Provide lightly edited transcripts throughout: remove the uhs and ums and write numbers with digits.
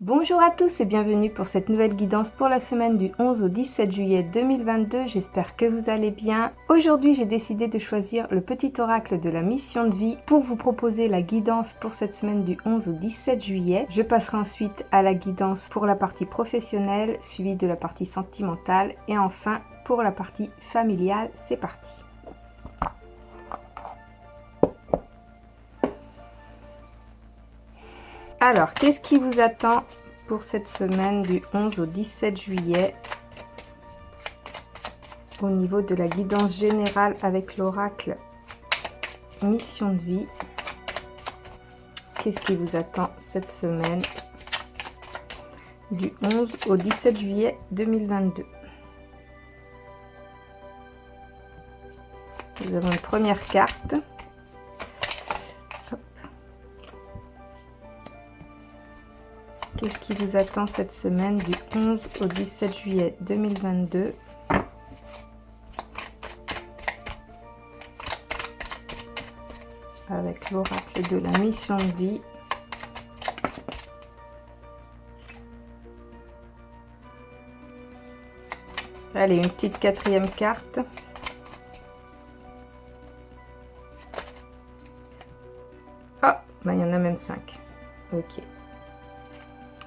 Bonjour à tous et bienvenue pour cette nouvelle guidance pour la semaine du 11 au 17 juillet 2022. J'espère que vous allez bien. Aujourd'hui, j'ai décidé de choisir le petit oracle de la mission de vie pour vous proposer la guidance pour cette semaine du 11 au 17 juillet. Je passerai ensuite à la guidance pour la partie professionnelle, suivie de la partie sentimentale et enfin pour la partie familiale. C'est parti. Alors, qu'est-ce qui vous attend pour cette semaine du 11 au 17 juillet au niveau de la guidance générale avec l'oracle mission de vie? Qu'est-ce qui vous attend cette semaine du 11 au 17 juillet 2022? Nous avons une première carte. Qu'est-ce qui vous attend cette semaine du 11 au 17 juillet 2022? Avec l'oracle de la mission de vie. Allez, une petite quatrième carte. Oh, ben, il y en a même 5. Ok.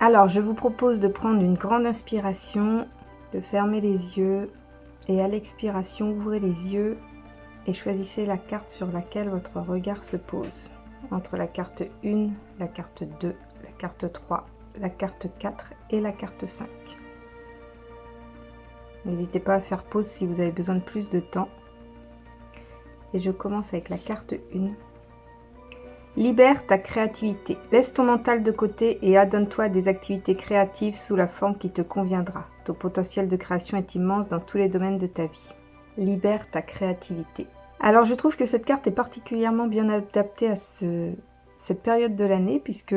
Alors, je vous propose de prendre une grande inspiration, de fermer les yeux et à l'expiration, ouvrez les yeux et choisissez la carte sur laquelle votre regard se pose. Entre la carte 1, la carte 2, la carte 3, la carte 4 et la carte 5. N'hésitez pas à faire pause si vous avez besoin de plus de temps. Et je commence avec la carte 1. Libère ta créativité. Laisse ton mental de côté et adonne-toi à des activités créatives sous la forme qui te conviendra. Ton potentiel de création est immense dans tous les domaines de ta vie. Libère ta créativité. Alors je trouve que cette carte est particulièrement bien adaptée à cette période de l'année puisque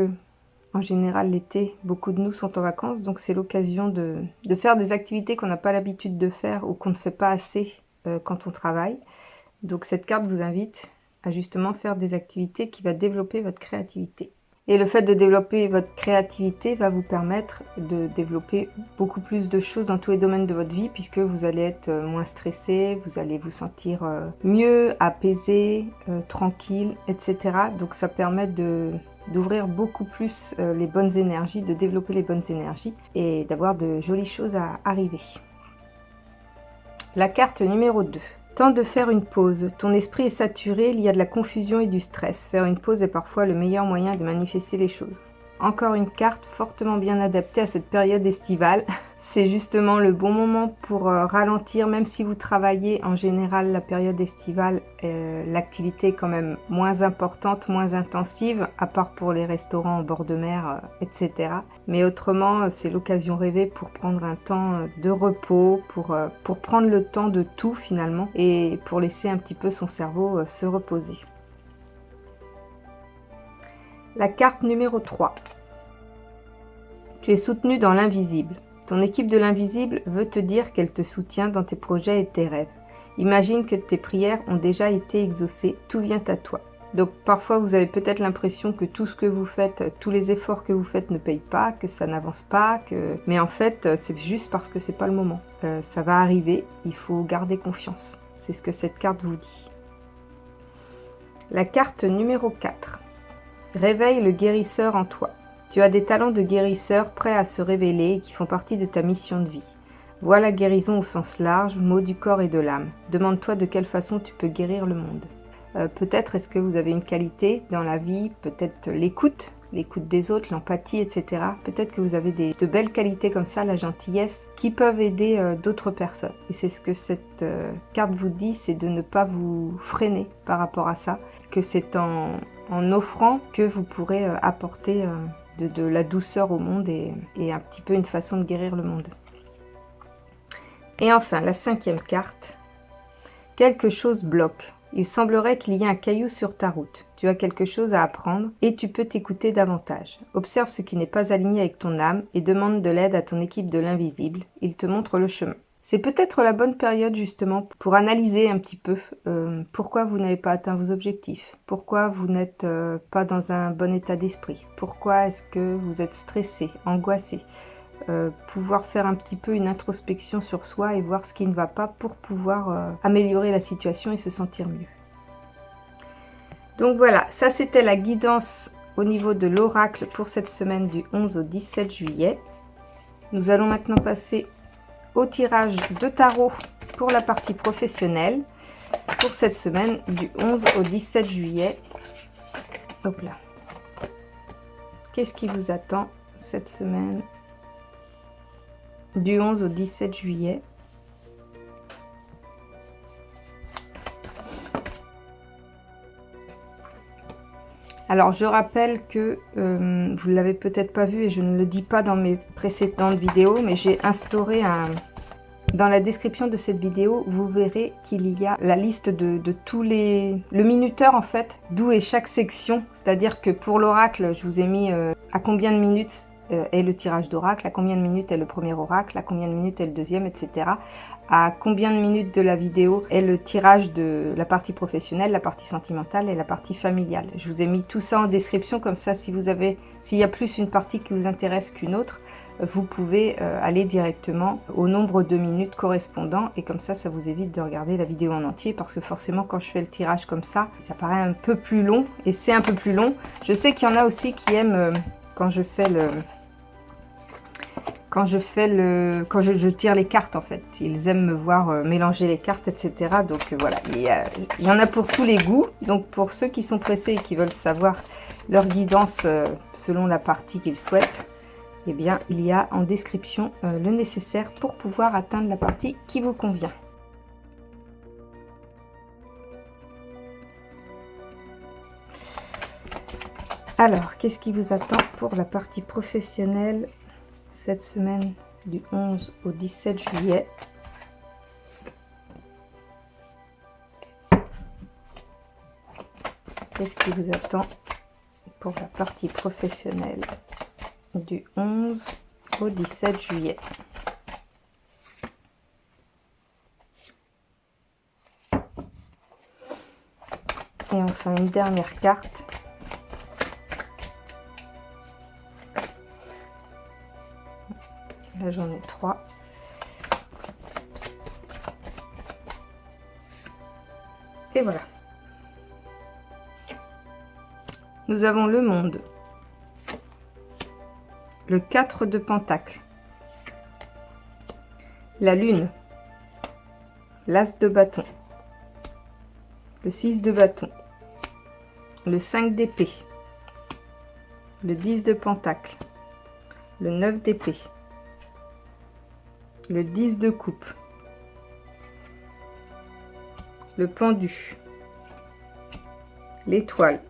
en général l'été, beaucoup de nous sont en vacances, donc c'est l'occasion de faire des activités qu'on n'a pas l'habitude de faire ou qu'on ne fait pas assez quand on travaille. Donc cette carte vous invite à justement faire des activités qui va développer votre créativité. Et le fait de développer votre créativité va vous permettre de développer beaucoup plus de choses dans tous les domaines de votre vie puisque vous allez être moins stressé, vous allez vous sentir mieux, apaisé, tranquille, etc. Donc ça permet d'ouvrir beaucoup plus les bonnes énergies, de développer les bonnes énergies et d'avoir de jolies choses à arriver. La carte numéro 2. Tente de faire une pause. Ton esprit est saturé, il y a de la confusion et du stress. Faire une pause est parfois le meilleur moyen de manifester les choses. Encore une carte fortement bien adaptée à cette période estivale. C'est justement le bon moment pour ralentir, même si vous travaillez en général la période estivale, l'activité est quand même moins importante, moins intensive, à part pour les restaurants en bord de mer, etc. Mais autrement, c'est l'occasion rêvée pour prendre un temps de repos, pour prendre le temps de tout finalement, et pour laisser un petit peu son cerveau se reposer. La carte numéro 3. Tu es soutenu dans l'invisible. Ton équipe de l'invisible veut te dire qu'elle te soutient dans tes projets et tes rêves. Imagine que tes prières ont déjà été exaucées, tout vient à toi. Donc parfois vous avez peut-être l'impression que tout ce que vous faites, tous les efforts que vous faites ne payent pas, que ça n'avance pas, mais en fait c'est juste parce que c'est pas le moment. Ça va arriver, il faut garder confiance. C'est ce que cette carte vous dit. La carte numéro 4. Réveille le guérisseur en toi. Tu as des talents de guérisseur prêts à se révéler et qui font partie de ta mission de vie. Vois la guérison au sens large, mot du corps et de l'âme. Demande-toi de quelle façon tu peux guérir le monde. Peut-être est-ce que vous avez une qualité dans la vie, peut-être l'écoute des autres, l'empathie, etc. Peut-être que vous avez de belles qualités comme ça, la gentillesse, qui peuvent aider d'autres personnes. Et c'est ce que cette carte vous dit, c'est de ne pas vous freiner par rapport à ça, que c'est en offrant que vous pourrez apporter de la douceur au monde et un petit peu une façon de guérir le monde. Et enfin, la 5e carte. Quelque chose bloque. Il semblerait qu'il y ait un caillou sur ta route. Tu as quelque chose à apprendre et tu peux t'écouter davantage. Observe ce qui n'est pas aligné avec ton âme et demande de l'aide à ton équipe de l'invisible. Il te montre le chemin. C'est peut-être la bonne période justement pour analyser un petit peu pourquoi vous n'avez pas atteint vos objectifs, pourquoi vous n'êtes pas dans un bon état d'esprit, pourquoi est-ce que vous êtes stressé, angoissé. Pouvoir faire un petit peu une introspection sur soi et voir ce qui ne va pas pour pouvoir améliorer la situation et se sentir mieux. Donc voilà, ça c'était la guidance au niveau de l'oracle pour cette semaine du 11 au 17 juillet. Nous allons maintenant passer au tirage de tarot pour la partie professionnelle pour cette semaine du 11 au 17 juillet. Hop là. Qu'est-ce qui vous attend cette semaine du 11 au 17 juillet? Alors je rappelle que vous ne l'avez peut-être pas vu et je ne le dis pas dans mes précédentes vidéos, mais j'ai instauré dans la description de cette vidéo, vous verrez qu'il y a la liste de tous le minuteur en fait, d'où est chaque section. C'est-à-dire que pour l'oracle, je vous ai mis à combien de minutes est le tirage d'oracle, à combien de minutes est le premier oracle, à combien de minutes est le deuxième, etc. À combien de minutes de la vidéo est le tirage de la partie professionnelle, la partie sentimentale et la partie familiale. Je vous ai mis tout ça en description, comme ça s'il y a plus une partie qui vous intéresse qu'une autre, vous pouvez aller directement au nombre de minutes correspondant et comme ça vous évite de regarder la vidéo en entier parce que forcément quand je fais le tirage comme ça paraît un peu plus long et c'est un peu plus long. Je sais qu'il y en a aussi qui aiment quand je tire les cartes en fait, ils aiment me voir mélanger les cartes, etc. Donc voilà, il y en a pour tous les goûts. Donc pour ceux qui sont pressés et qui veulent savoir leur guidance selon la partie qu'ils souhaitent, eh bien il y a en description le nécessaire pour pouvoir atteindre la partie qui vous convient. Alors, qu'est-ce qui vous attend pour la partie professionnelle cette semaine du 11 au 17 juillet? Qu'est-ce qui vous attend pour la partie professionnelle du 11 au 17 juillet? Et enfin une dernière carte. Là j'en ai 3. Et voilà. Nous avons le monde. Le 4 de Pentacle. La lune. L'as de bâton. Le 6 de bâton. Le 5 d'épée. Le 10 de Pentacle. Le 9 d'épée. Le 10 de coupe, le pendu, l'étoile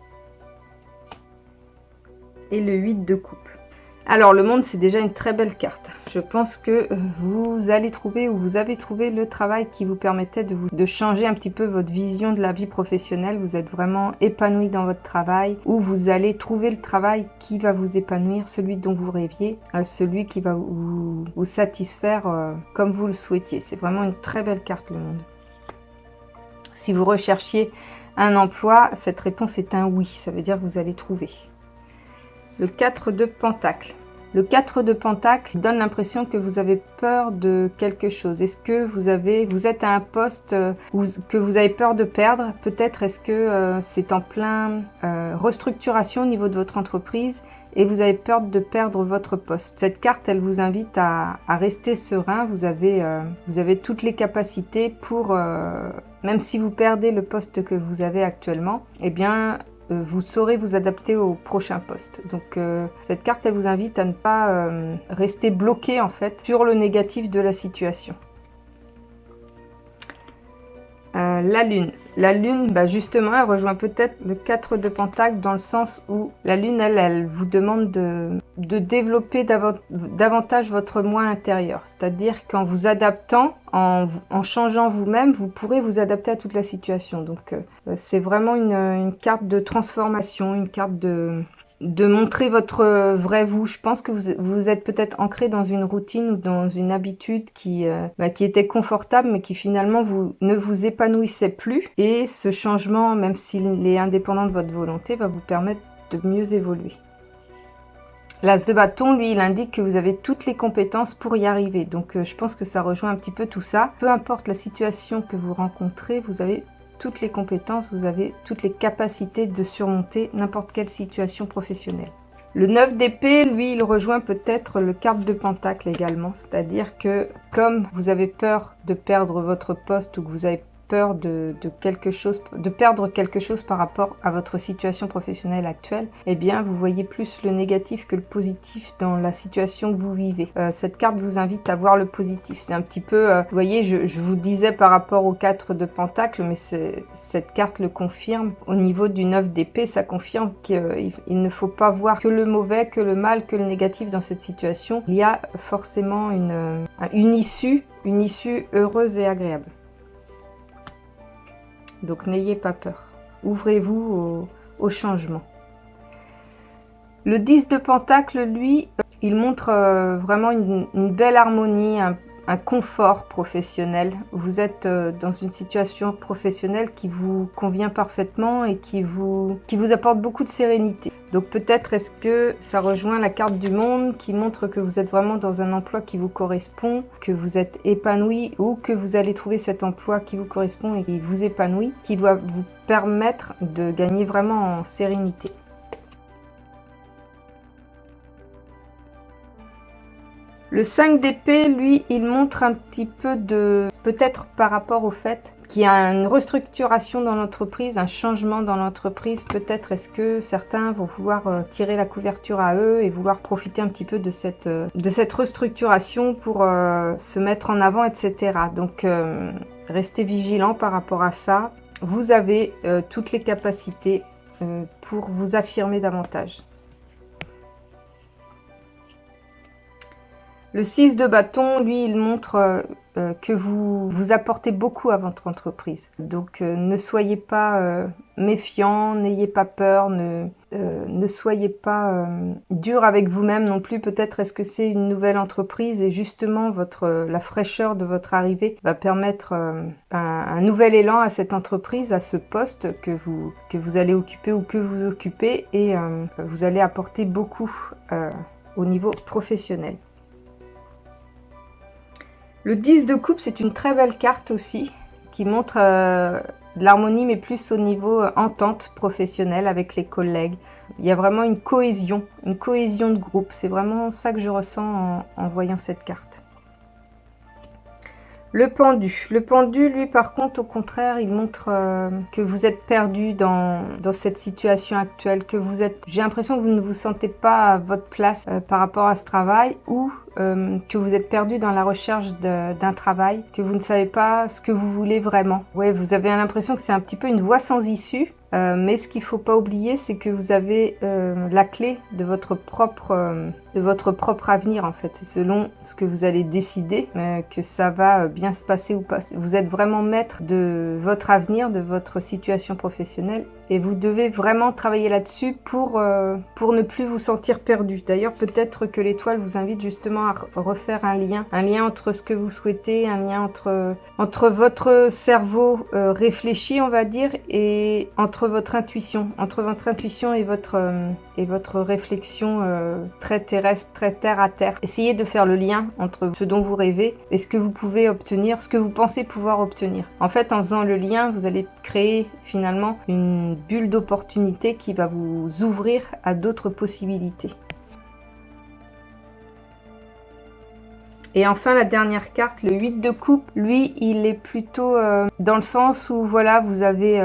et le 8 de coupe. Alors le monde, c'est déjà une très belle carte. Je pense que vous allez trouver ou vous avez trouvé le travail qui vous permettait de changer un petit peu votre vision de la vie professionnelle. Vous êtes vraiment épanoui dans votre travail ou vous allez trouver le travail qui va vous épanouir, celui dont vous rêviez, celui qui va vous satisfaire comme vous le souhaitiez. C'est vraiment une très belle carte le monde. Si vous recherchiez un emploi, cette réponse est un oui. Ça veut dire que vous allez trouver. Le 4 de Pentacle. Le 4 de Pentacle donne l'impression que vous avez peur de quelque chose. Est-ce que vous êtes à un poste que vous avez peur de perdre? Peut-être est-ce que c'est en plein restructuration au niveau de votre entreprise et vous avez peur de perdre votre poste. Cette carte, elle vous invite à rester serein. Vous avez toutes les capacités pour, même si vous perdez le poste que vous avez actuellement, eh bien, vous saurez vous adapter au prochain poste. Donc cette carte, elle vous invite à ne pas rester bloqué en fait sur le négatif de la situation. La lune. La lune, justement, elle rejoint peut-être le 4 de Pentacle dans le sens où la lune, elle vous demande de développer davantage votre moi intérieur. C'est-à-dire qu'en vous adaptant, en changeant vous-même, vous pourrez vous adapter à toute la situation. Donc c'est vraiment une carte de transformation, une carte de de montrer votre vrai vous. Je pense que vous êtes peut-être ancré dans une routine ou dans une habitude qui était confortable, mais qui finalement ne vous épanouissait plus. Et ce changement, même s'il est indépendant de votre volonté, va vous permettre de mieux évoluer. L'As de bâton, lui, il indique que vous avez toutes les compétences pour y arriver. Donc, je pense que ça rejoint un petit peu tout ça. Peu importe la situation que vous rencontrez, vous avez toutes les compétences, vous avez toutes les capacités de surmonter n'importe quelle situation professionnelle. Le 9 d'épée, lui, il rejoint peut-être le carpe de pentacle également. C'est-à-dire que comme vous avez peur de perdre votre poste ou que vous avez peur de perdre quelque chose par rapport à votre situation professionnelle actuelle, eh bien vous voyez plus le négatif que le positif dans la situation que vous vivez. Cette carte vous invite à voir le positif. C'est un petit peu, vous voyez, je vous disais par rapport au 4 de pentacle, mais cette carte le confirme. Au niveau du 9 d'épée, ça confirme qu'il ne faut pas voir que le mauvais, que le mal, que le négatif dans cette situation. Il y a forcément une issue heureuse et agréable. Donc n'ayez pas peur. Ouvrez-vous au changement. Le 10 de pentacle, lui, il montre vraiment une belle harmonie, un confort professionnel. Vous êtes dans une situation professionnelle qui vous convient parfaitement et qui vous apporte beaucoup de sérénité. Donc peut-être est-ce que ça rejoint la carte du monde qui montre que vous êtes vraiment dans un emploi qui vous correspond, que vous êtes épanoui ou que vous allez trouver cet emploi qui vous correspond et qui vous épanouit, qui doit vous permettre de gagner vraiment en sérénité. Le 5 d'épée, lui, il montre un petit peu de... peut-être par rapport au fait qu'il y a une restructuration dans l'entreprise, un changement dans l'entreprise. Peut-être est-ce que certains vont vouloir tirer la couverture à eux et vouloir profiter un petit peu de cette restructuration pour se mettre en avant, etc. Donc, restez vigilants par rapport à ça. Vous avez toutes les capacités pour vous affirmer davantage. Le 6 de bâton, lui, il montre que vous apportez beaucoup à votre entreprise. Donc, ne soyez pas méfiant, n'ayez pas peur, ne soyez pas dur avec vous-même non plus. Peut-être est-ce que c'est une nouvelle entreprise et justement la fraîcheur de votre arrivée va permettre un nouvel élan à cette entreprise, à ce poste que vous allez occuper ou que vous occupez et vous allez apporter beaucoup au niveau professionnel. Le 10 de coupe, c'est une très belle carte aussi, qui montre de l'harmonie, mais plus au niveau entente professionnelle avec les collègues. Il y a vraiment une cohésion de groupe. C'est vraiment ça que je ressens en voyant cette carte. Le pendu. Le pendu, lui, par contre, au contraire, il montre que vous êtes perdu dans cette situation actuelle, que j'ai l'impression que vous ne vous sentez pas à votre place par rapport à ce travail ou que vous êtes perdu dans la recherche d'un travail, que vous ne savez pas ce que vous voulez vraiment. Ouais, vous avez l'impression que c'est un petit peu une voie sans issue. Mais ce qu'il ne faut pas oublier, c'est que vous avez la clé de votre propre avenir en fait. C'est selon ce que vous allez décider que ça va bien se passer ou pas. Vous êtes vraiment maître de votre avenir, de votre situation professionnelle et vous devez vraiment travailler là-dessus pour ne plus vous sentir perdu. D'ailleurs, peut-être que l'étoile vous invite justement à refaire un lien entre ce que vous souhaitez, un lien entre votre cerveau réfléchi, on va dire, et entre votre intuition et votre réflexion très terrestre, très terre à terre. Essayez de faire le lien entre ce dont vous rêvez et ce que vous pouvez obtenir, ce que vous pensez pouvoir obtenir. En fait, en faisant le lien, vous allez créer finalement une bulle d'opportunité qui va vous ouvrir à d'autres possibilités. Et enfin, la dernière carte, le 8 de coupe, lui, il est plutôt dans le sens où, voilà, vous avez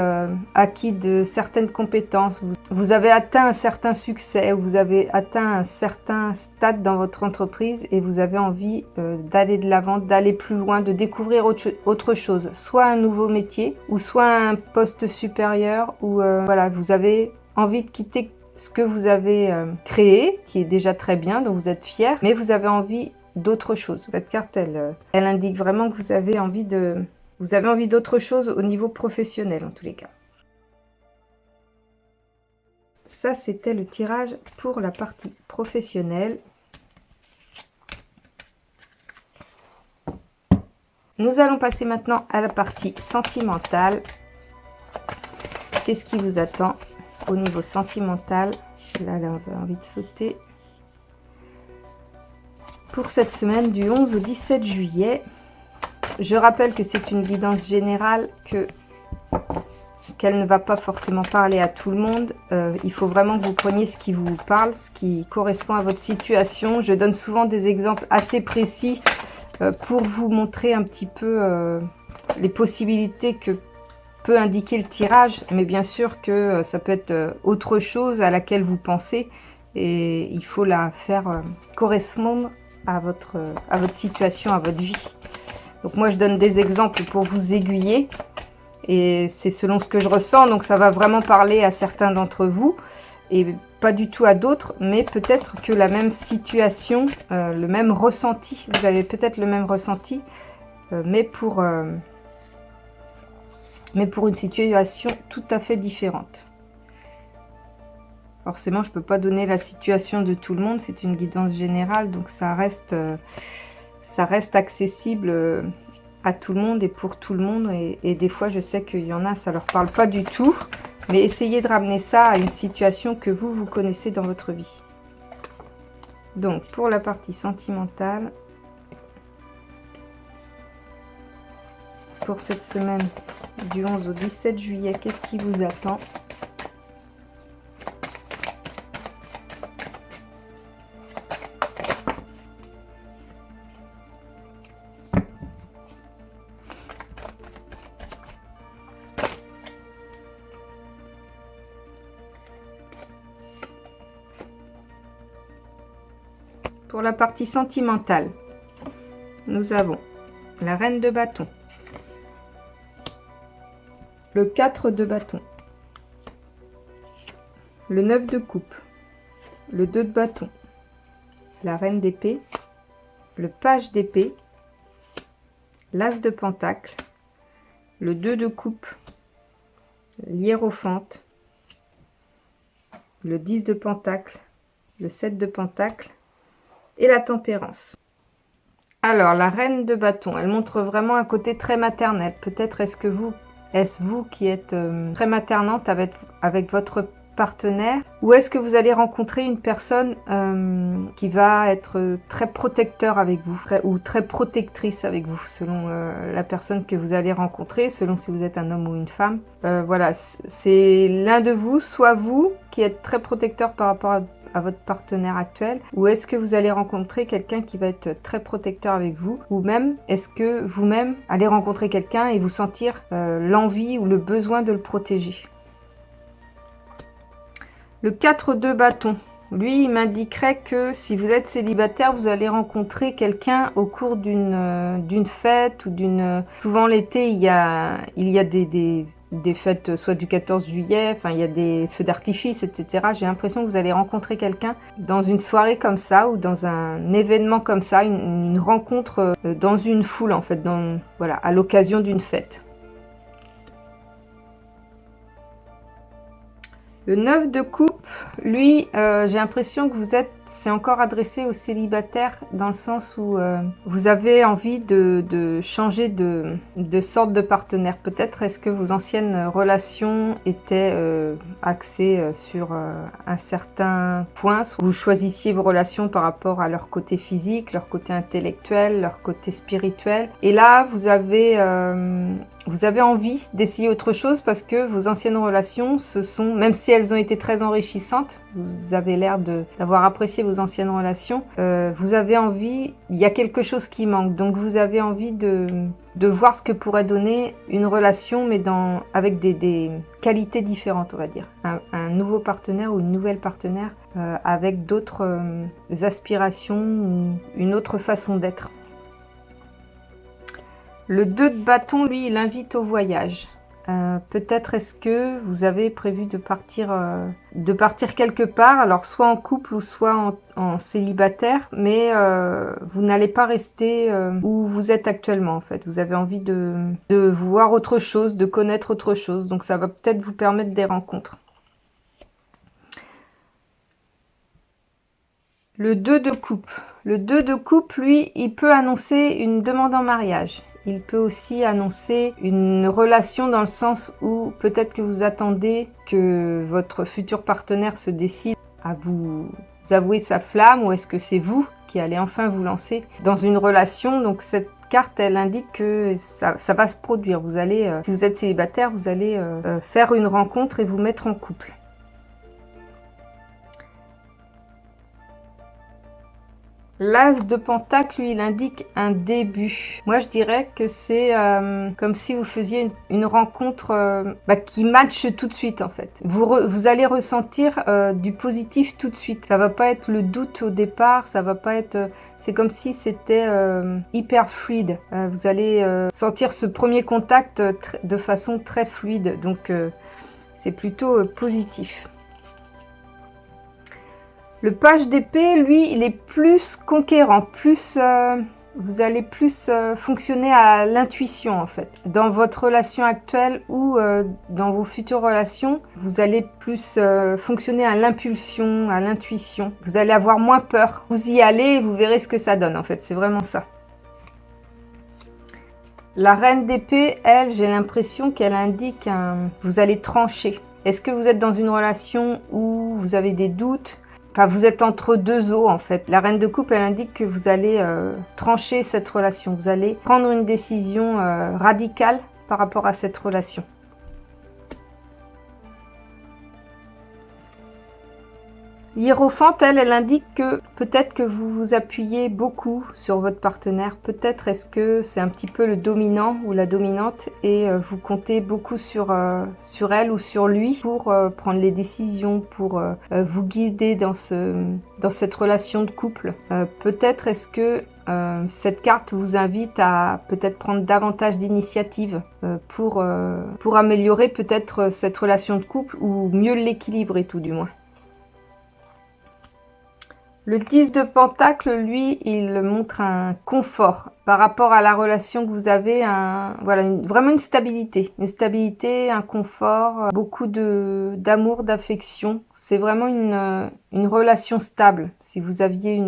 acquis de certaines compétences, vous avez atteint un certain succès, vous avez atteint un certain stade dans votre entreprise et vous avez envie d'aller de l'avant, d'aller plus loin, de découvrir autre chose, soit un nouveau métier ou soit un poste supérieur ou voilà, vous avez envie de quitter ce que vous avez créé, qui est déjà très bien, dont vous êtes fier, mais vous avez envie d'autre chose. Cette carte, elle indique vraiment que vous avez envie d'autre chose au niveau professionnel en tous les cas. Ça, c'était le tirage pour la partie professionnelle. Nous allons passer maintenant à la partie sentimentale. Qu'est-ce qui vous attend au niveau sentimental? Là, on a envie de sauter. Pour cette semaine du 11 au 17 juillet, je rappelle que c'est une guidance générale, qu'elle ne va pas forcément parler à tout le monde. Il faut vraiment que vous preniez ce qui vous parle, ce qui correspond à votre situation. Je donne souvent des exemples assez précis pour vous montrer un petit peu les possibilités que peut indiquer le tirage, mais bien sûr que ça peut être autre chose à laquelle vous pensez et il faut la faire correspondre à votre situation, à votre vie. Donc moi je donne des exemples pour vous aiguiller et c'est selon ce que je ressens, donc ça va vraiment parler à certains d'entre vous et pas du tout à d'autres, mais peut-être que la même situation, le même ressenti, vous avez peut-être le même ressenti, mais pour une situation tout à fait différente. Forcément, je ne peux pas donner la situation de tout le monde, c'est une guidance générale, donc ça reste accessible à tout le monde et pour tout le monde. Et des fois, je sais qu'il y en a, ça ne leur parle pas du tout, mais essayez de ramener ça à une situation que vous connaissez dans votre vie. Donc, pour la partie sentimentale, pour cette semaine du 11 au 17 juillet, qu'est-ce qui vous attend ? Pour la partie sentimentale, nous avons la reine de bâton, le 4 de bâton, le 9 de coupe, le 2 de bâton, la reine d'épée, le page d'épée, l'as de pentacle, le 2 de coupe, l'hiérophante, le 10 de pentacle, le 7 de pentacle et la tempérance. Alors, la reine de bâton, elle montre vraiment un côté très maternel. Peut-être est-ce vous qui êtes très maternante avec votre partenaire, ou est-ce que vous allez rencontrer une personne qui va être très protecteur avec vous, ou très protectrice avec vous, selon la personne que vous allez rencontrer, selon si vous êtes un homme ou une femme. Voilà, c'est l'un de vous, soit vous qui êtes très protecteur par rapport à votre partenaire actuel, ou est-ce que vous allez rencontrer quelqu'un qui va être très protecteur avec vous, ou même est-ce que vous-même allez rencontrer quelqu'un et vous sentir l'envie ou le besoin de le protéger. Le 4 de bâton, lui, il m'indiquerait que si vous êtes célibataire, vous allez rencontrer quelqu'un au cours d'une fête ou d'une... Souvent l'été, il y a des fêtes, soit du 14 juillet, enfin il y a des feux d'artifice, etc. J'ai l'impression que vous allez rencontrer quelqu'un dans une soirée comme ça ou dans un événement comme ça, une rencontre dans une foule en fait, voilà, à l'occasion d'une fête. Le 9 de coupe, lui, j'ai l'impression que c'est encore adressé aux célibataires dans le sens où vous avez envie de changer de sorte de partenaire. Peut-être est-ce que vos anciennes relations étaient axées sur un certain point, soit vous choisissiez vos relations par rapport à leur côté physique, leur côté intellectuel, leur côté spirituel. Et là, vous avez envie d'essayer autre chose parce que vos anciennes relations, même si elles ont été très enrichissantes, vous avez l'air d'avoir apprécié vos anciennes relations, vous avez envie, il y a quelque chose qui manque, donc vous avez envie de voir ce que pourrait donner une relation, mais avec des qualités différentes, on va dire. Un nouveau partenaire ou une nouvelle partenaire avec d'autres aspirations ou une autre façon d'être. Le 2 de bâton, lui, il invite au voyage. Peut-être est-ce que vous avez prévu de partir quelque part, alors soit en couple ou soit en célibataire, mais vous n'allez pas rester où vous êtes actuellement en fait. Vous avez envie de voir autre chose, de connaître autre chose, donc ça va peut-être vous permettre des rencontres. Le 2 de coupe. Le 2 de coupe, lui, il peut annoncer une demande en mariage. Il peut aussi annoncer une relation dans le sens où peut-être que vous attendez que votre futur partenaire se décide à vous avouer sa flamme, ou est-ce que c'est vous qui allez enfin vous lancer dans une relation. Donc cette carte, elle indique que ça va se produire. Vous allez, si vous êtes célibataire, vous allez faire une rencontre et vous mettre en couple. L'As de Pentacle, lui, il indique un début. Moi, je dirais que c'est comme si vous faisiez une rencontre qui matche tout de suite, en fait. Vous allez ressentir du positif tout de suite. Ça va pas être le doute au départ, ça va pas être... c'est comme si c'était hyper fluide. Vous allez sentir ce premier contact de façon très fluide. Donc, c'est plutôt positif. Le page d'épée, lui, il est plus conquérant, plus vous allez plus fonctionner à l'intuition en fait. Dans votre relation actuelle ou dans vos futures relations, vous allez plus fonctionner à l'impulsion, à l'intuition. Vous allez avoir moins peur. Vous y allez et vous verrez ce que ça donne en fait, c'est vraiment ça. La reine d'épée, elle, j'ai l'impression qu'elle indique vous allez trancher. Est-ce que vous êtes dans une relation où vous avez des doutes ? Enfin, vous êtes entre deux eaux en fait. La reine de coupe, elle indique que vous allez trancher cette relation. Vous allez prendre une décision radicale par rapport à cette relation. L'hiérophante, elle indique que peut-être que vous vous appuyez beaucoup sur votre partenaire. Peut-être est-ce que c'est un petit peu le dominant ou la dominante et vous comptez beaucoup sur elle ou sur lui pour prendre les décisions, pour vous guider dans cette relation de couple. Peut-être est-ce que cette carte vous invite à peut-être prendre davantage d'initiative pour améliorer peut-être cette relation de couple ou mieux l'équilibrer tout du moins. Le 10 de Pentacle, lui, il montre un confort par rapport à la relation que vous avez, vraiment une stabilité, un confort, beaucoup d'amour, d'affection. C'est vraiment une relation stable. Si vous aviez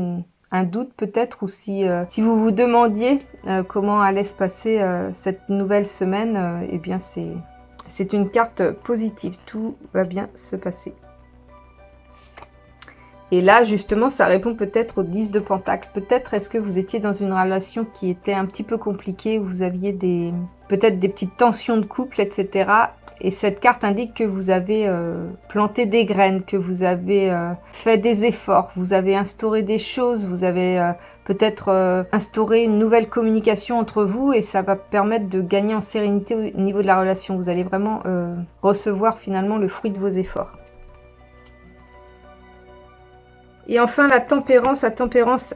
un doute peut-être, ou si vous vous demandiez comment allait se passer cette nouvelle semaine, eh bien c'est une carte positive. Tout va bien se passer. Et là, justement, ça répond peut-être au 10 de Pentacle. Peut-être est-ce que vous étiez dans une relation qui était un petit peu compliquée, où vous aviez peut-être des petites tensions de couple, etc. Et cette carte indique que vous avez planté des graines, que vous avez fait des efforts, vous avez instauré des choses, vous avez peut-être instauré une nouvelle communication entre vous, et ça va permettre de gagner en sérénité au niveau de la relation. Vous allez vraiment recevoir finalement le fruit de vos efforts. Et enfin, la tempérance,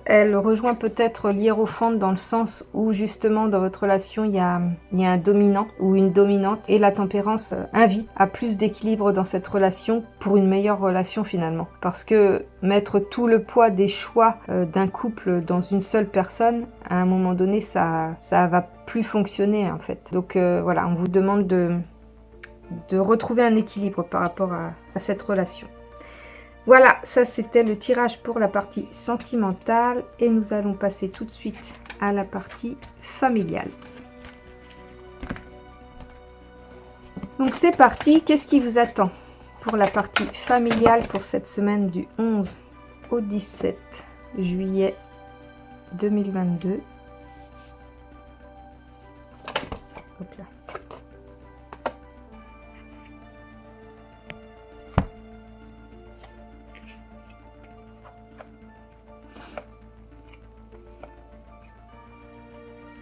elle rejoint peut-être l'hiérophante dans le sens où justement dans votre relation, il y a un dominant ou une dominante. Et la tempérance invite à plus d'équilibre dans cette relation pour une meilleure relation finalement. Parce que mettre tout le poids des choix d'un couple dans une seule personne, à un moment donné, ça va plus fonctionner en fait. Donc voilà, on vous demande de retrouver un équilibre par rapport à cette relation. Voilà, ça c'était le tirage pour la partie sentimentale et nous allons passer tout de suite à la partie familiale. Donc c'est parti, qu'est-ce qui vous attend pour la partie familiale pour cette semaine du 11 au 17 juillet 2022 ? Hop là.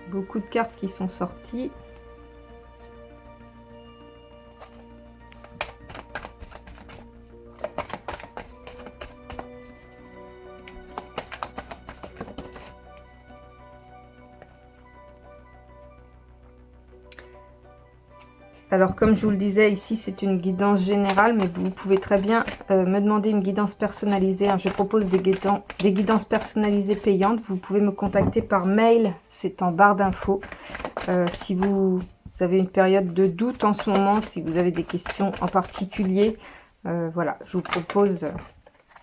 Beaucoup de cartes qui sont sorties. Alors comme je vous le disais ici, c'est une guidance générale, mais vous pouvez très bien me demander une guidance personnalisée. Je propose des guidances personnalisées payantes. Vous pouvez me contacter par mail, c'est en barre d'infos. Si vous avez une période de doute en ce moment, si vous avez des questions en particulier, voilà, je vous propose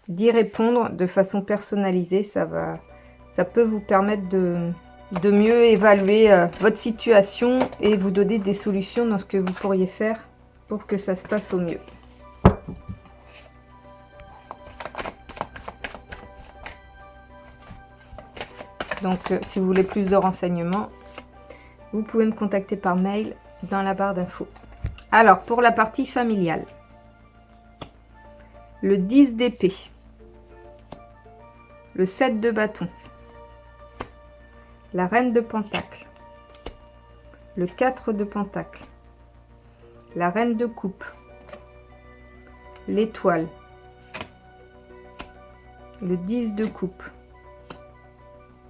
d'y répondre de façon personnalisée. Ça peut vous permettre de mieux évaluer votre situation et vous donner des solutions dans ce que vous pourriez faire pour que ça se passe au mieux. Donc, si vous voulez plus de renseignements, vous pouvez me contacter par mail dans la barre d'infos. Alors, pour la partie familiale, le 10 d'épée, le 7 de bâton, la reine de pentacle, le 4 de pentacle, la reine de coupe, l'étoile, le 10 de coupe,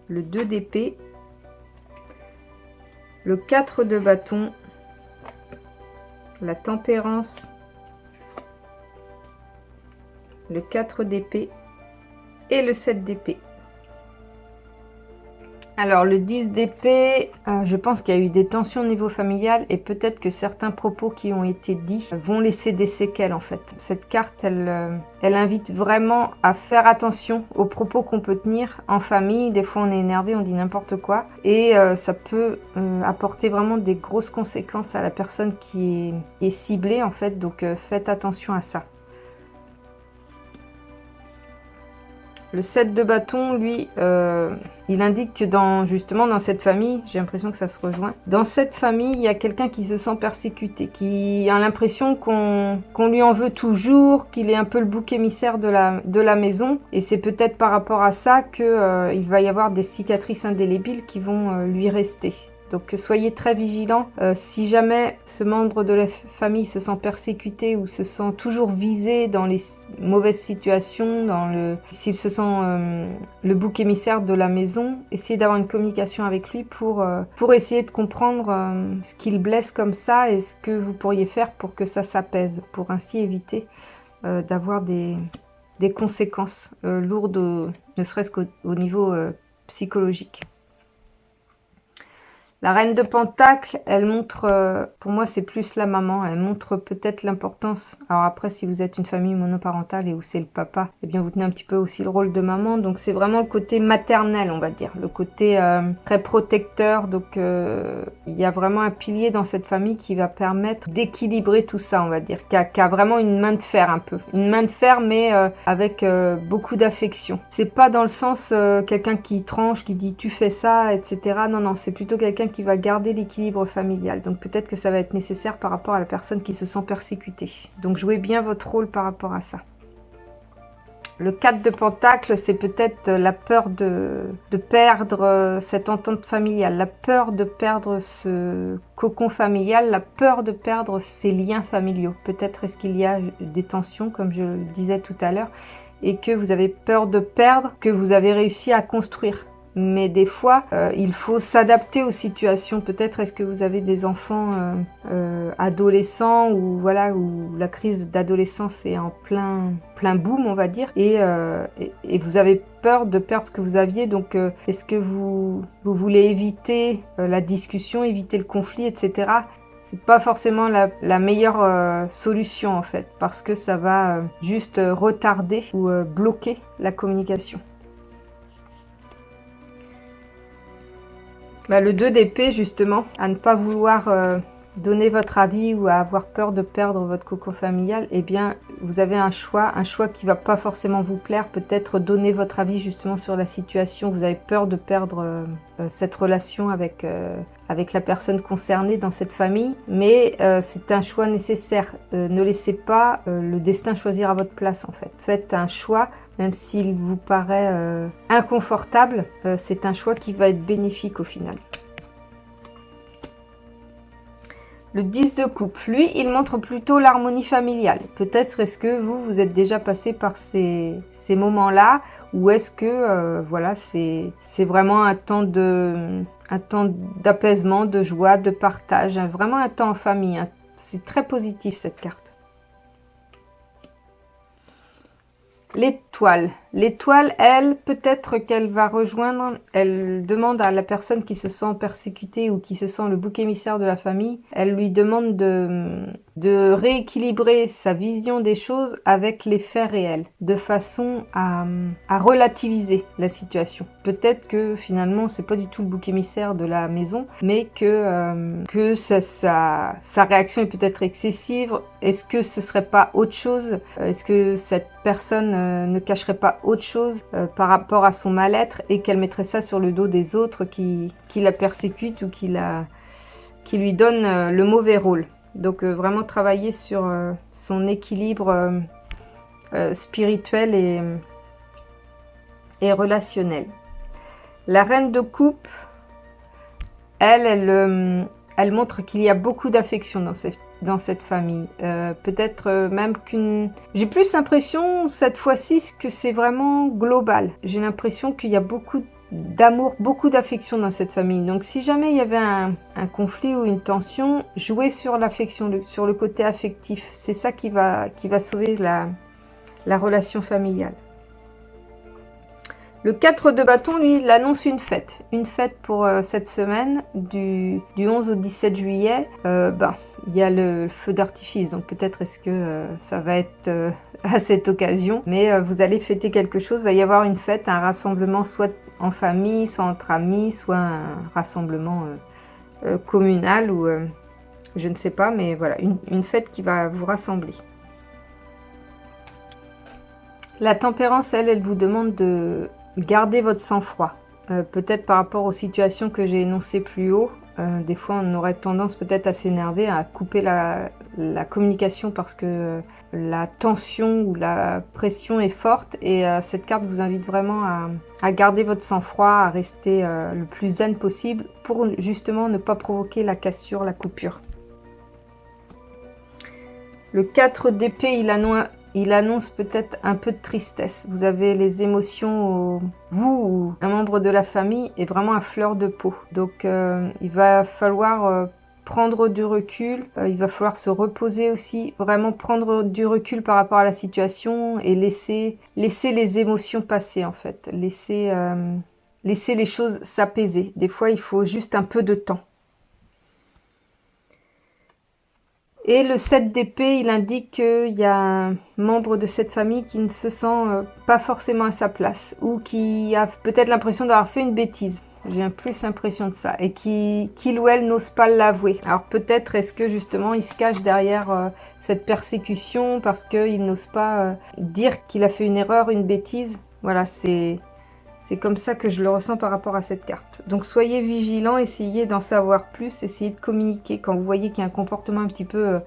le 2 d'épée, le 4 de bâton, la tempérance, le 4 d'épée et le 7 d'épée. Alors le 10 d'épée, je pense qu'il y a eu des tensions au niveau familial et peut-être que certains propos qui ont été dits vont laisser des séquelles en fait. Cette carte, elle invite vraiment à faire attention aux propos qu'on peut tenir en famille. Des fois on est énervé, on dit n'importe quoi et ça peut apporter vraiment des grosses conséquences à la personne qui est ciblée en fait. Donc faites attention à ça. Le 7 de bâton, lui, il indique que justement dans cette famille, j'ai l'impression que ça se rejoint, dans cette famille, il y a quelqu'un qui se sent persécuté, qui a l'impression qu'on lui en veut toujours, qu'il est un peu le bouc émissaire de la maison. Et c'est peut-être par rapport à ça qu'il va y avoir des cicatrices indélébiles qui vont lui rester. Donc soyez très vigilants. Si jamais ce membre de la famille se sent persécuté ou se sent toujours visé dans les mauvaises situations, s'il se sent le bouc émissaire de la maison, essayez d'avoir une communication avec lui pour essayer de comprendre ce qu'il blesse comme ça et ce que vous pourriez faire pour que ça s'apaise, pour ainsi éviter d'avoir des conséquences lourdes, ne serait-ce qu'au niveau psychologique. La reine de pentacle, elle montre, pour moi c'est plus la maman, elle montre peut-être l'importance. Alors après, si vous êtes une famille monoparentale et où c'est le papa, eh bien vous tenez un petit peu aussi le rôle de maman. Donc c'est vraiment le côté maternel, on va dire, le côté très protecteur. Donc il y a vraiment un pilier dans cette famille qui va permettre d'équilibrer tout ça, on va dire, qui a vraiment une main de fer un peu. Une main de fer mais avec beaucoup d'affection. C'est pas dans le sens quelqu'un qui tranche, qui dit tu fais ça, etc. Non, non, c'est plutôt quelqu'un qui va garder l'équilibre familial. Donc peut-être que ça va être nécessaire par rapport à la personne qui se sent persécutée. Donc jouez bien votre rôle par rapport à ça. Le 4 de pentacle, c'est peut-être la peur de perdre cette entente familiale, la peur de perdre ce cocon familial, la peur de perdre ces liens familiaux. Peut-être est-ce qu'il y a des tensions, comme je le disais tout à l'heure, et que vous avez peur de perdre, que vous avez réussi à construire. Mais des fois, il faut s'adapter aux situations. Peut-être est-ce que vous avez des enfants adolescents ou voilà, où la crise d'adolescence est en plein boom, on va dire, et vous avez peur de perdre ce que vous aviez. Donc, est-ce que vous voulez éviter la discussion, éviter le conflit, etc. C'est pas forcément la meilleure solution en fait, parce que ça va juste retarder ou bloquer la communication. Le 2 d'épée, justement, à ne pas vouloir donner votre avis ou à avoir peur de perdre votre cocon familial, eh bien, vous avez un choix qui va pas forcément vous plaire. Peut-être donner votre avis justement sur la situation. Vous avez peur de perdre cette relation avec la personne concernée dans cette famille, mais c'est un choix nécessaire. Ne laissez pas le destin choisir à votre place, en fait. Faites un choix. Même s'il vous paraît inconfortable, c'est un choix qui va être bénéfique au final. Le 10 de coupe, lui, il montre plutôt l'harmonie familiale. Peut-être est-ce que vous êtes déjà passé par ces moments-là, ou est-ce que voilà, c'est vraiment un temps d'apaisement, de joie, de partage, vraiment un temps en famille. C'est très positif cette carte. L'étoile. L'étoile, elle, peut-être qu'elle va rejoindre, elle demande à la personne qui se sent persécutée ou qui se sent le bouc émissaire de la famille, elle lui demande de rééquilibrer sa vision des choses avec les faits réels, de façon à relativiser la situation. Peut-être que finalement, c'est pas du tout le bouc émissaire de la maison, mais que sa réaction est peut-être excessive. Est-ce que ce serait pas autre chose? Est-ce que cette personne ne cacherait pas autre chose par rapport à son mal-être et qu'elle mettrait ça sur le dos des autres qui la persécutent ou qui lui donnent le mauvais rôle? Donc vraiment travailler sur son équilibre spirituel et relationnel. La reine de coupe, elle montre qu'il y a beaucoup d'affection dans cette famille. Peut-être même J'ai plus l'impression cette fois-ci que c'est vraiment global. J'ai l'impression qu'il y a beaucoup d'amour, beaucoup d'affection dans cette famille. Donc si jamais il y avait un conflit ou une tension, jouer sur l'affection, sur le côté affectif. C'est ça qui va sauver la relation familiale. Le 4 de bâton, lui, il annonce une fête. Une fête pour cette semaine, du 11 au 17 juillet. Il y a le feu d'artifice, donc peut-être est-ce que ça va être à cette occasion. Mais vous allez fêter quelque chose, il va y avoir une fête, un rassemblement soit en famille, soit entre amis, soit un rassemblement communal ou je ne sais pas, mais voilà, une fête qui va vous rassembler. La tempérance, elle vous demande de garder votre sang-froid. Peut-être par rapport aux situations que j'ai énoncées plus haut, des fois on aurait tendance peut-être à s'énerver, à couper la communication parce que la tension ou la pression est forte, et cette carte vous invite vraiment à garder votre sang-froid, à rester le plus zen possible pour justement ne pas provoquer la cassure, la coupure. Le 4 d'épée, il annonce peut-être un peu de tristesse. Vous avez les émotions, vous ou un membre de la famille est vraiment à fleur de peau. Donc il va falloir prendre du recul, il va falloir se reposer aussi, vraiment prendre du recul par rapport à la situation et laisser les émotions passer en fait. Laisser les choses s'apaiser. Des fois il faut juste un peu de temps. Et le 7 d'épée, il indique qu'il y a un membre de cette famille qui ne se sent pas forcément à sa place, ou qui a peut-être l'impression d'avoir fait une bêtise. J'ai plus l'impression de ça, et qu'il ou elle n'ose pas l'avouer. Alors peut-être est-ce que justement il se cache derrière cette persécution parce qu'il n'ose pas dire qu'il a fait une erreur, une bêtise. Voilà, c'est comme ça que je le ressens par rapport à cette carte. Donc soyez vigilants, essayez d'en savoir plus, essayez de communiquer quand vous voyez qu'il y a un comportement un petit peu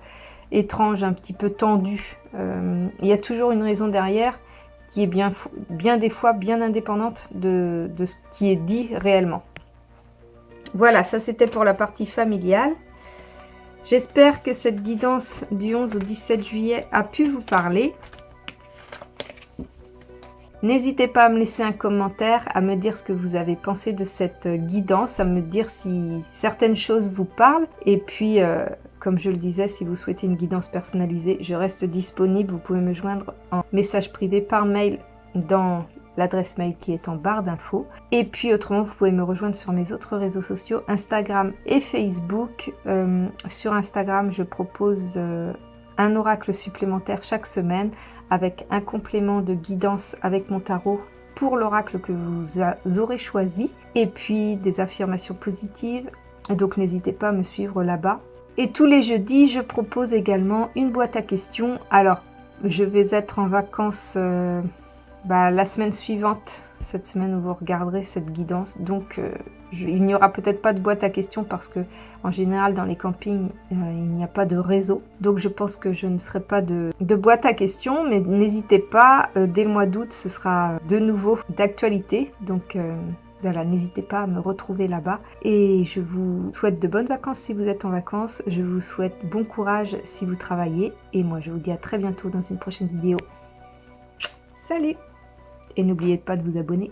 étrange, un petit peu tendu. Il y a toujours une raison derrière qui est bien des fois bien indépendante de ce qui est dit réellement. Voilà, ça c'était pour la partie familiale. J'espère que cette guidance du 11 au 17 juillet a pu vous parler. N'hésitez pas à me laisser un commentaire, à me dire ce que vous avez pensé de cette guidance, à me dire si certaines choses vous parlent. Et puis, comme je le disais, si vous souhaitez une guidance personnalisée, je reste disponible. Vous pouvez me joindre en message privé par mail dans l'adresse mail qui est en barre d'infos. Et puis autrement, vous pouvez me rejoindre sur mes autres réseaux sociaux, Instagram et Facebook. Sur Instagram, je propose un oracle supplémentaire chaque semaine, avec un complément de guidance avec mon tarot pour l'oracle que vous aurez choisi, et puis des affirmations positives. Donc n'hésitez pas à me suivre là-bas. Et tous les jeudis, je propose également une boîte à questions. Alors, je vais être en vacances la semaine suivante, cette semaine où vous regarderez cette guidance. Donc, il n'y aura peut-être pas de boîte à questions parce que, en général, dans les campings, il n'y a pas de réseau. Donc, je pense que je ne ferai pas de boîte à questions. Mais n'hésitez pas, dès le mois d'août, ce sera de nouveau d'actualité. Donc, voilà, n'hésitez pas à me retrouver là-bas. Et je vous souhaite de bonnes vacances si vous êtes en vacances. Je vous souhaite bon courage si vous travaillez. Et moi, je vous dis à très bientôt dans une prochaine vidéo. Salut! Et n'oubliez pas de vous abonner.